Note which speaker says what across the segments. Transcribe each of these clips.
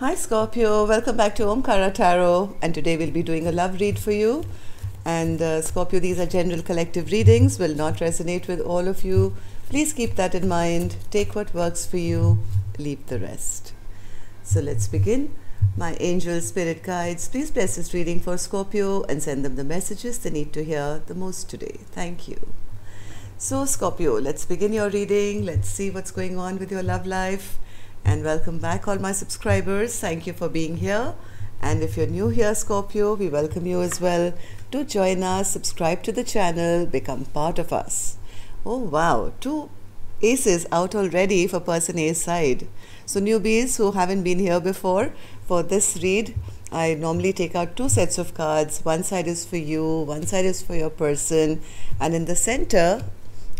Speaker 1: Hi Scorpio, welcome back to Omkara Tarot, and today we'll be doing a love read for you. And Scorpio, these are general collective readings, will not resonate with all of you. Please keep that in mind. Take what works for you, leave the rest. So let's begin. My angel spirit guides, please bless this reading for Scorpio and send them the messages they need to hear the most today. Thank you. So Scorpio, let's begin your reading. Let's see what's going on with your love life. And welcome back all my subscribers. Thank you for being here. And if you're new here, Scorpio, we welcome you as well. Do join us, subscribe to the channel, become part of us. Oh wow, 2 aces out already for person A's side. So newbies who haven't been here before, for this read, I normally take out 2 sets of cards. One side is for you, one side is for your person. And in the center,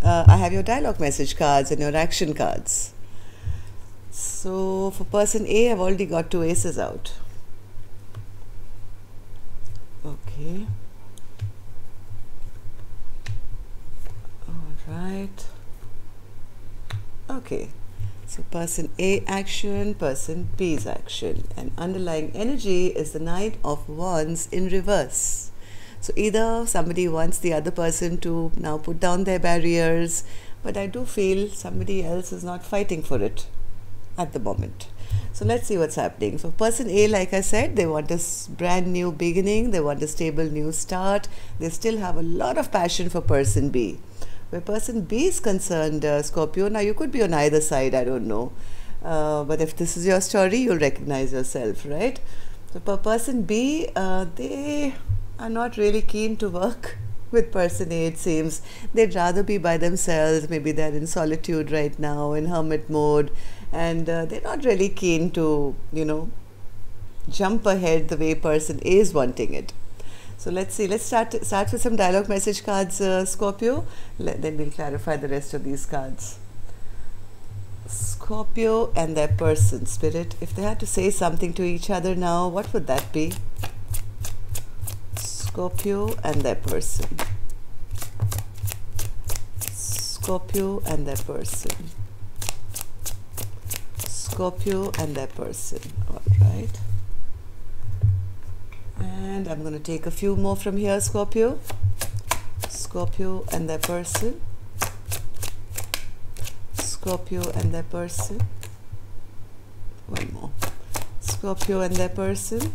Speaker 1: I have your dialogue message cards and your action cards. So for person A, I've already got 2 aces out. Okay. All right. Okay. So person A action, person B's action. And underlying energy is the Knight of Wands in reverse. So either somebody wants the other person to now put down their barriers, but I do feel somebody else is not fighting for it at the moment. So let's see what's happening. For person A, like I said, they want this brand new beginning, they want a stable new start, they still have a lot of passion for person B. Where person B is concerned, Scorpio, now you could be on either side, I don't know, but if this is your story, you'll recognize yourself, right? So for person B, they are not really keen to work with person A, it seems. They'd rather be by themselves. Maybe they're in solitude right now, in hermit mode, and they're not really keen to, jump ahead the way person A is wanting it. So let's see. Let's start with some dialogue message cards, Scorpio. Then we'll clarify the rest of these cards. Scorpio and their person, Spirit. If they had to say something to each other now, what would that be? Scorpio and their person. Scorpio and their person. Scorpio and their person. All right. And I'm going to take a few more from here, Scorpio. Scorpio and their person. Scorpio and their person. One more. Scorpio and their person.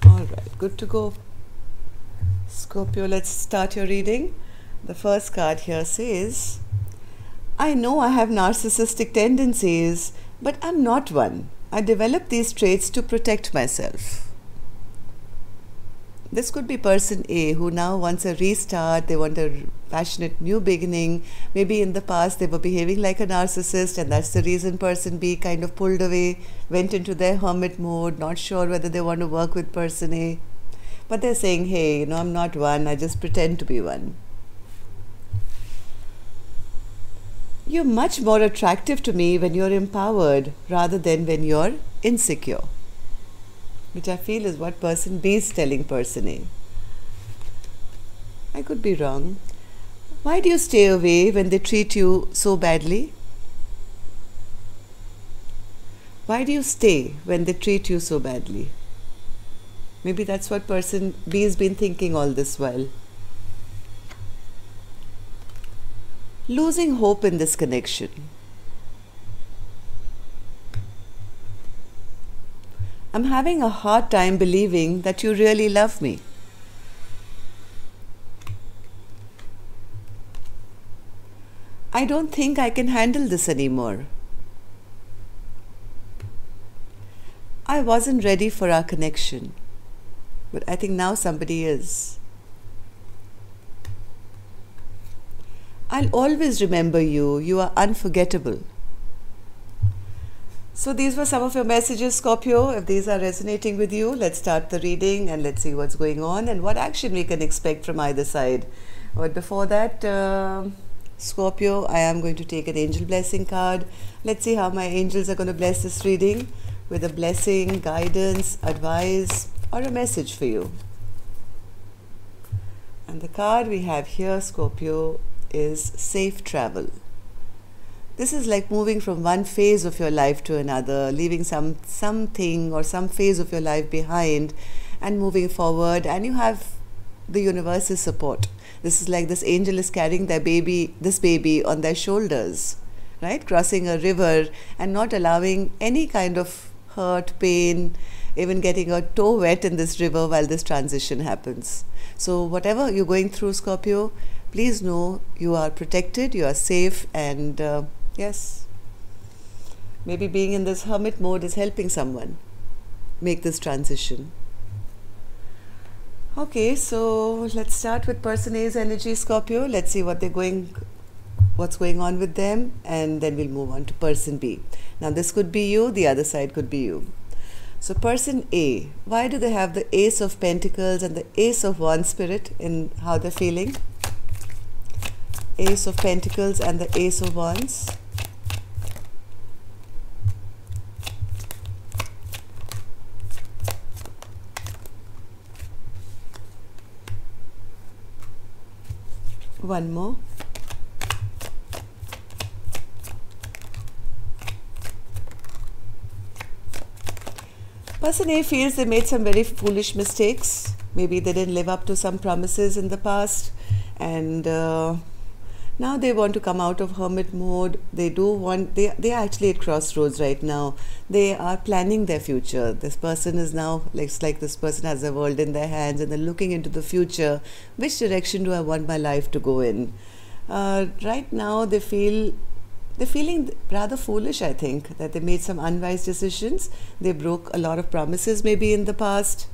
Speaker 1: All right, good to go. Scorpio, let's start your reading. The first card here says, I know I have narcissistic tendencies, but I'm not one. I developed these traits to protect myself. This could be person A who now wants a restart. They want a passionate new beginning. Maybe in the past they were behaving like a narcissist, and that's the reason person B kind of pulled away, went into their hermit mode, not sure whether they want to work with person A. But they're saying, hey, I'm not one, I just pretend to be one. You're much more attractive to me when you're empowered rather than when you're insecure, which I feel is what person B is telling person A. I could be wrong. Why do you stay away when they treat you so badly? Why do you stay when they treat you so badly? Maybe that's what person B has been thinking all this while. Losing hope in this connection. I'm having a hard time believing that you really love me. I don't think I can handle this anymore. I wasn't ready for our connection, but I think now somebody is. I'll always remember you. You are unforgettable. So these were some of your messages, Scorpio. If these are resonating with you, let's start the reading and let's see what's going on and what action we can expect from either side. But before that, Scorpio, I am going to take an angel blessing card. Let's see how my angels are going to bless this reading with a blessing, guidance, advice, or a message for you. And the card we have here, Scorpio, is safe travel. This is like moving from one phase of your life to another, leaving something or some phase of your life behind and moving forward, and you have the universe's support. This is like this angel is carrying this baby on their shoulders, right? Crossing a river and not allowing any kind of hurt, pain, even getting a toe wet in this river while this transition happens. So whatever you're going through, Scorpio, please know you are protected, you are safe, and yes, maybe being in this hermit mode is helping someone make this transition. Okay, so let's start with person A's energy, Scorpio. Let's see what's going on with them, and then we'll move on to person B. Now this could be you, the other side could be you. So person A, why do they have the Ace of Pentacles and the Ace of Wands spirit in how they're feeling? Ace of Pentacles and the Ace of Wands. One more. Person A feels they made some very foolish mistakes. Maybe they didn't live up to some promises in the past, and now they want to come out of hermit mode. They are actually at crossroads right now. They are planning their future. This person is now, like this person has the world in their hands and they're looking into the future. Which direction do I want my life to go in? Right now they're feeling rather foolish, I think, that they made some unwise decisions. They broke a lot of promises maybe in the past.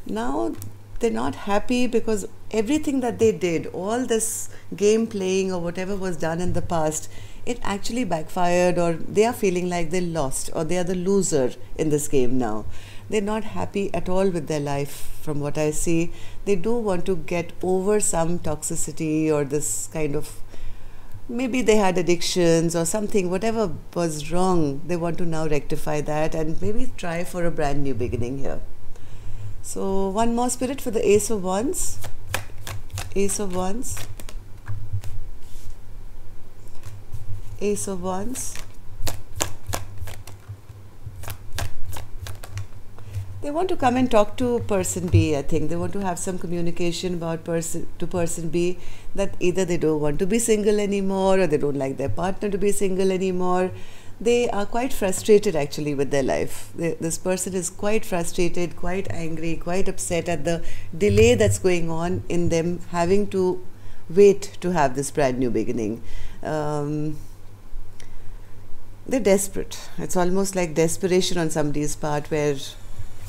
Speaker 1: Now they're not happy because everything that they did, all this game playing or whatever was done in the past, it actually backfired, or they are feeling like they lost, or they are the loser in this game now. They're not happy at all with their life from what I see. They do want to get over some toxicity or this kind of, maybe they had addictions or something, whatever was wrong, they want to now rectify that and maybe try for a brand new beginning here. So one more spirit for the Ace of Wands. Ace of Wands. Ace of Wands. They want to come and talk to person B, I think. They want to have some communication about person B, that either they don't want to be single anymore or they don't like their partner to be single anymore. They are quite frustrated actually with their life. This person is quite frustrated, quite angry, quite upset at the delay that's going on in them having to wait to have this brand new beginning. They're desperate. It's almost like desperation on somebody's part, where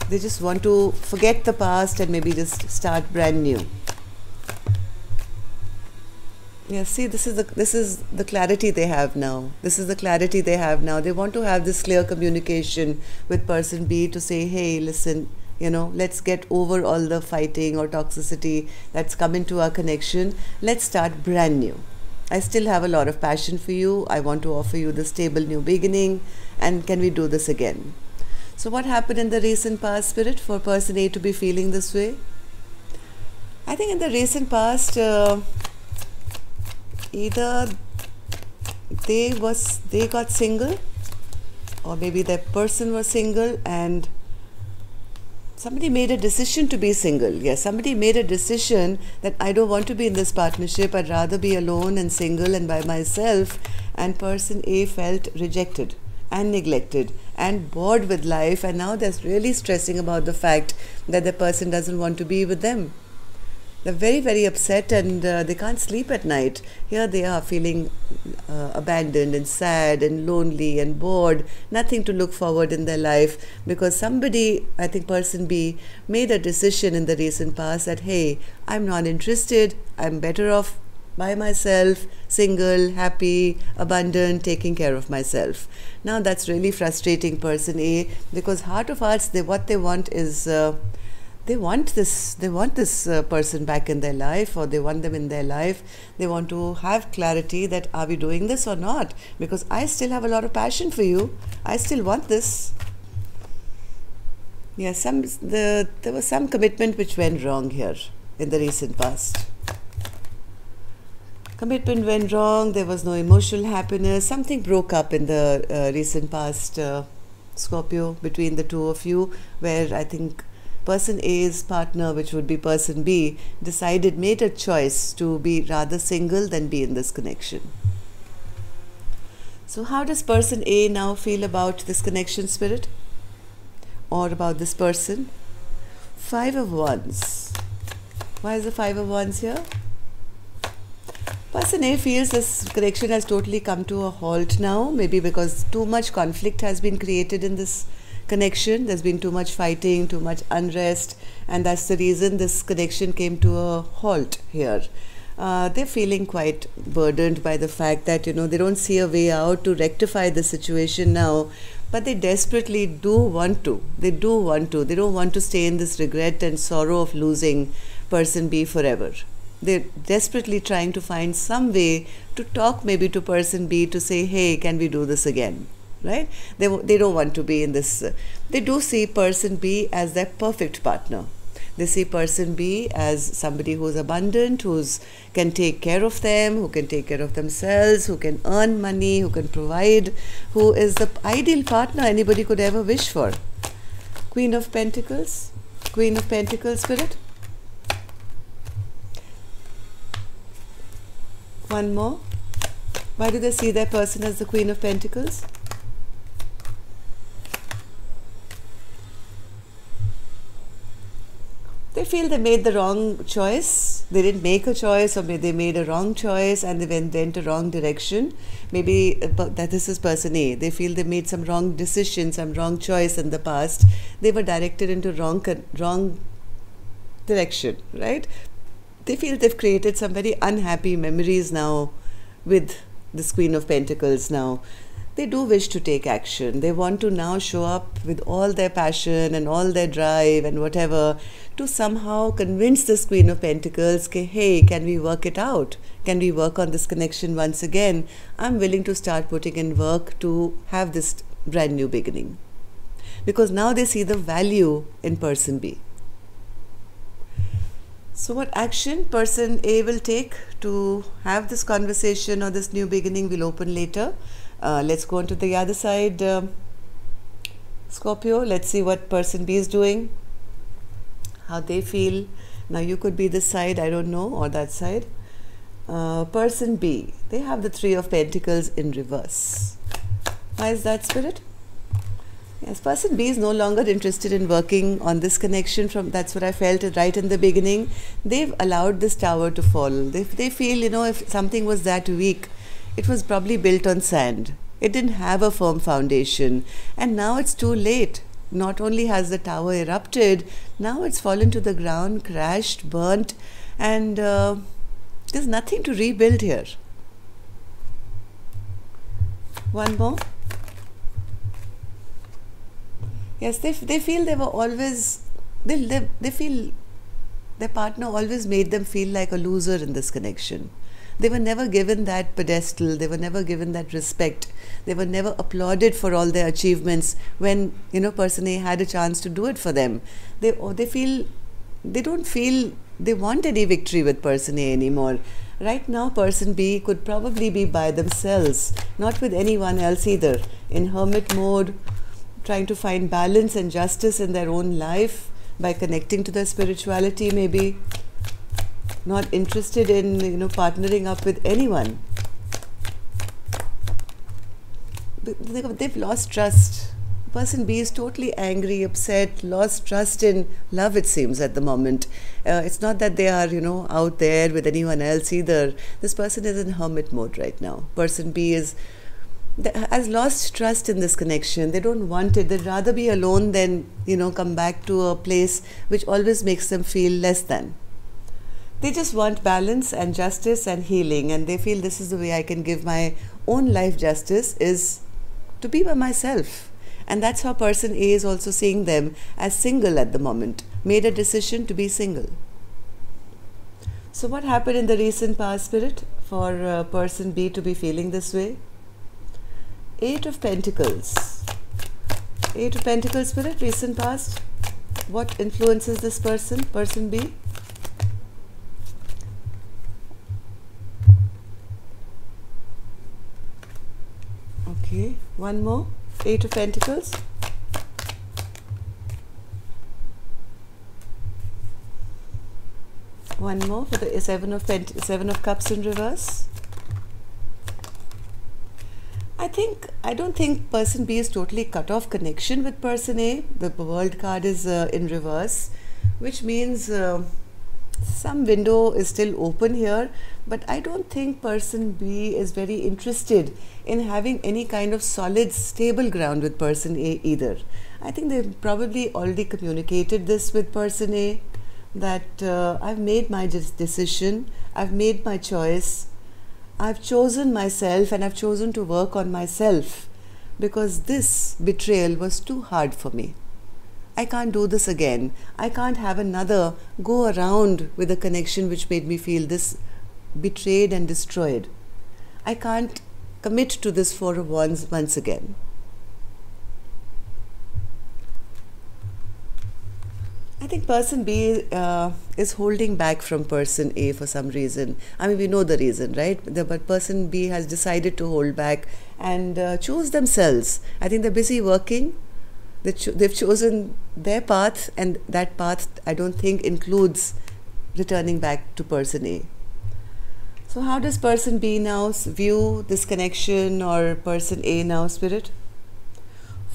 Speaker 1: they just want to forget the past and maybe just start brand new. Yeah, see, this is the clarity they have now. This is the clarity they have now. They want to have this clear communication with person B to say, hey, listen, let's get over all the fighting or toxicity that's come into our connection. Let's start brand new. I still have a lot of passion for you. I want to offer you the stable new beginning, and can we do this again? So what happened in the recent past, Spirit, for person A to be feeling this way? I think in the recent past, either they got single, or maybe that person was single and somebody made a decision to be single. Yes, somebody made a decision that I don't want to be in this partnership. I'd rather be alone and single and by myself. And person A felt rejected and neglected and bored with life, and now they're really stressing about the fact that the person doesn't want to be with them. They're very, very upset, and they can't sleep at night. Here they are feeling abandoned and sad and lonely and bored, nothing to look forward in their life, because somebody, I think person B, made a decision in the recent past that, hey, I'm not interested, I'm better off by myself, single, happy, abundant, taking care of myself. Now that's really frustrating person A, because heart of hearts, what they want is they want this person back in their life, or they want them in their life. They want to have clarity that, are we doing this or not? Because I still have a lot of passion for you. I still want this. Yes, there was some commitment which went wrong here in the recent past. Commitment went wrong, there was no emotional happiness, something broke up in the recent past, Scorpio, between the two of you, where I think person A's partner, which would be person B, made a choice to be rather single than be in this connection. So how does person A now feel about this connection, Spirit? Or about this person? Five of Wands. Why is the Five of Wands here? Person A feels this connection has totally come to a halt now, maybe because too much conflict has been created in this connection. There's been too much fighting, too much unrest, and that's the reason this connection came to a halt here. They're feeling quite burdened by the fact that, they don't see a way out to rectify the situation now, but they desperately do want to. They don't want to stay in this regret and sorrow of losing person B forever. They're desperately trying to find some way to talk maybe to person B to say, hey, can we do this again? Right? They don't want to be in this. They do see person B as their perfect partner. They see person B as somebody who's abundant, who can take care of them, who can take care of themselves, who can earn money, who can provide, who is the ideal partner anybody could ever wish for. Queen of Pentacles. Queen of Pentacles, Spirit. One more. Why do they see their person as the Queen of Pentacles? They feel they made the wrong choice. They didn't make a choice, or maybe they made a wrong choice and they went a wrong direction. Maybe that this is person A. They feel they made some wrong decision, some wrong choice in the past. They were directed into wrong direction, right? They feel they've created some very unhappy memories now with this Queen of Pentacles now. They do wish to take action. They want to now show up with all their passion and all their drive and whatever to somehow convince this Queen of Pentacles, hey, can we work it out? Can we work on this connection once again? I'm willing to start putting in work to have this brand new beginning. Because now they see the value in person B. So what action person A will take to have this conversation or this new beginning we'll open later. Let's go on to the other side, Scorpio. Let's see what person B is doing, how they feel. Now you could be this side, I don't know, or that side. Person B, they have the Three of Pentacles in reverse. Why is that, Spirit? Yes, person B is no longer interested in working on this connection. That's what I felt right in the beginning. They've allowed this tower to fall. They feel, if something was that weak, it was probably built on sand. It didn't have a firm foundation. And now it's too late. Not only has the tower erupted, now it's fallen to the ground, crashed, burnt, and there's nothing to rebuild here. One more. Yes, they feel they were always, they feel their partner always made them feel like a loser in this connection. They were never given that pedestal, they were never given that respect, they were never applauded for all their achievements when, person A had a chance to do it for them. They don't feel they want any victory with person A anymore. Right now, person B could probably be by themselves, not with anyone else either, in hermit mode, trying to find balance and justice in their own life by connecting to their spirituality maybe, not interested in, partnering up with anyone. They've lost trust. Person B is totally angry, upset, lost trust in love, it seems, at the moment. It's not that they are, out there with anyone else either. This person is in hermit mode right now. Person B has lost trust in this connection. They don't want it. They'd rather be alone than, come back to a place which always makes them feel less than. They just want balance and justice and healing, and they feel this is the way I can give my own life justice, is to be by myself. And that's how person A is also seeing them, as single at the moment, made a decision to be single. So what happened in the recent past, Spirit, for person B to be feeling this way? Eight of Pentacles. Eight of Pentacles, Spirit, recent past. What influences this person B? One more. Eight of Pentacles. One more for the Seven of Cups in reverse. I don't think person B is totally cut off connection with person A. The World card is in reverse, which means some window is still open here, but I don't think person B is very interested in having any kind of solid, stable ground with person A either. I think they've probably already communicated this with person A, that I've made my decision, I've made my choice, I've chosen myself, and I've chosen to work on myself because this betrayal was too hard for me. I can't do this again. I can't have another go around with a connection which made me feel this betrayed and destroyed. I can't commit to this Four of Wands once again. I think person B is holding back from person A for some reason. I mean, we know the reason, right? But person B has decided to hold back and choose themselves. I think they're busy working. They've chosen their path, and that path I don't think includes returning back to person A. So how does person B now view this connection, or person A now, Spirit?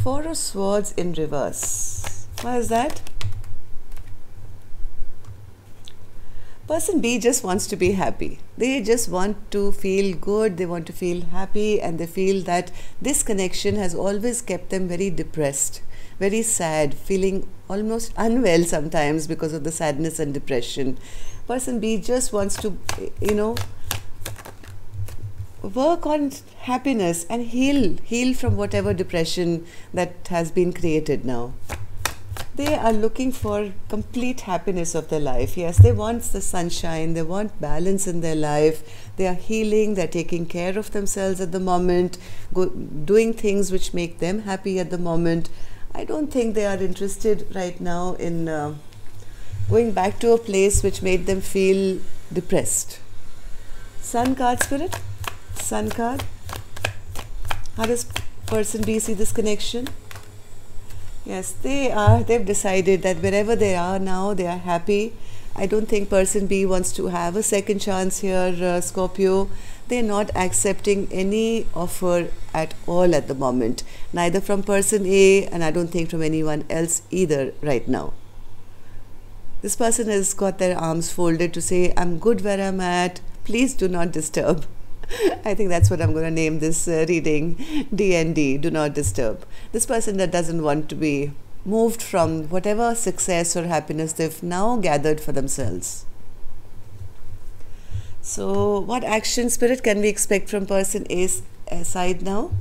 Speaker 1: Four of Swords in reverse. Why is that? Person B just wants to be happy. They just want to feel good, they want to feel happy, and they feel that this connection has always kept them very depressed, very sad, feeling almost unwell sometimes because of the sadness and depression. Person B just wants to, work on happiness and heal from whatever depression that has been created now. They are looking for complete happiness of their life. Yes, they want the sunshine, they want balance in their life, they are healing, they're taking care of themselves at the moment, doing things which make them happy at the moment. I don't think they are interested right now in going back to a place which made them feel depressed. Sun card, Spirit. Sun card. How does person B see this connection? Yes, they've decided that wherever they are now, they are happy. I don't think person B wants to have a second chance here, Scorpio. They're not accepting any offer at all at the moment, neither from person A, and I don't think from anyone else either right now. This person has got their arms folded to say, I'm good where I'm at, please do not disturb. I think that's what I'm going to name this reading, DND, do not disturb. This person that doesn't want to be moved from whatever success or happiness they've now gathered for themselves. So what action, Spirit, can we expect from person A's side now?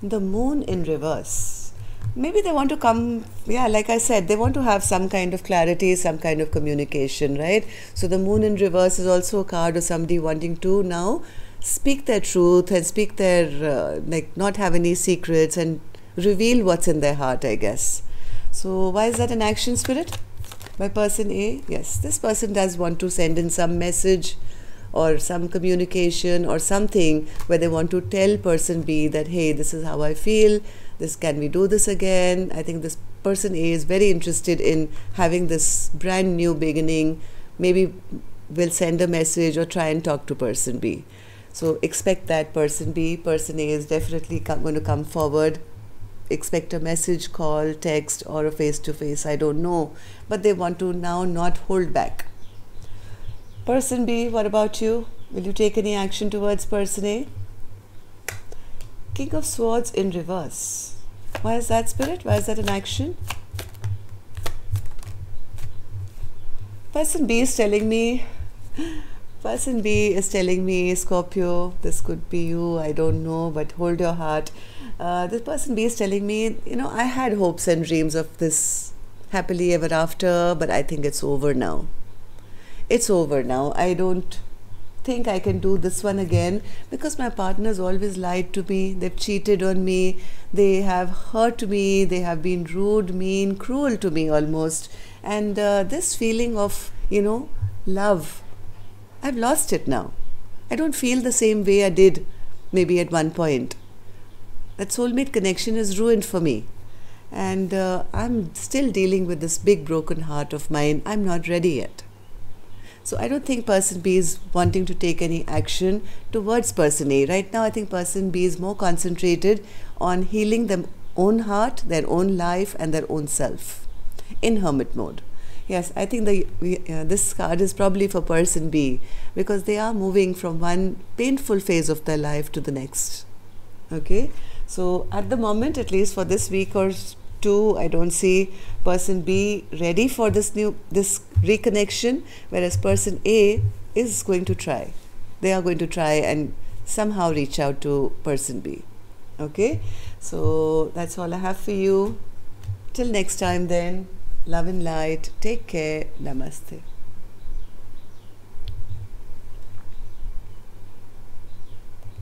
Speaker 1: The Moon in reverse. Maybe they want to come, like I said, they want to have some kind of clarity, some kind of communication, right? So the Moon in reverse is also a card of somebody wanting to now speak their truth and speak their, not have any secrets and reveal what's in their heart, I guess. So why is that an action, Spirit? By person A? Yes, this person does want to send in some message or some communication or something where they want to tell person B that, hey, this is how I feel, can we do this again? I think this person A is very interested in having this brand new beginning. Maybe will send a message or try and talk to person B. So expect that, person B. Person A is definitely going to come forward. Expect a message, call, text, or a face-to-face, I don't know. But they want to now not hold back. Person B, what about you? Will you take any action towards person A? King of Swords in reverse. Why is that, Spirit? Why is that an action? Person B is telling me, Scorpio, this could be you, I don't know, but hold your heart. This person B is telling me, I had hopes and dreams of this happily ever after, but I think it's over now. It's over now. I don't think I can do this one again because my partner's always lied to me. They've cheated on me. They have hurt me. They have been rude, mean, cruel to me almost. And this feeling of, love, I've lost it now. I don't feel the same way I did maybe at one point. That soulmate connection is ruined for me. And I'm still dealing with this big broken heart of mine. I'm not ready yet. So I don't think person B is wanting to take any action towards person A. Right now, I think person B is more concentrated on healing their own heart, their own life, and their own self in hermit mode. Yes, I think this card is probably for person B because they are moving from one painful phase of their life to the next. Okay, so at the moment, at least for this week or two, I don't see person B ready for this reconnection, whereas person A is going to try. They are going to try and somehow reach out to person B. Okay, so that's all I have for you. Till next time then, love and light. Take care. Namaste.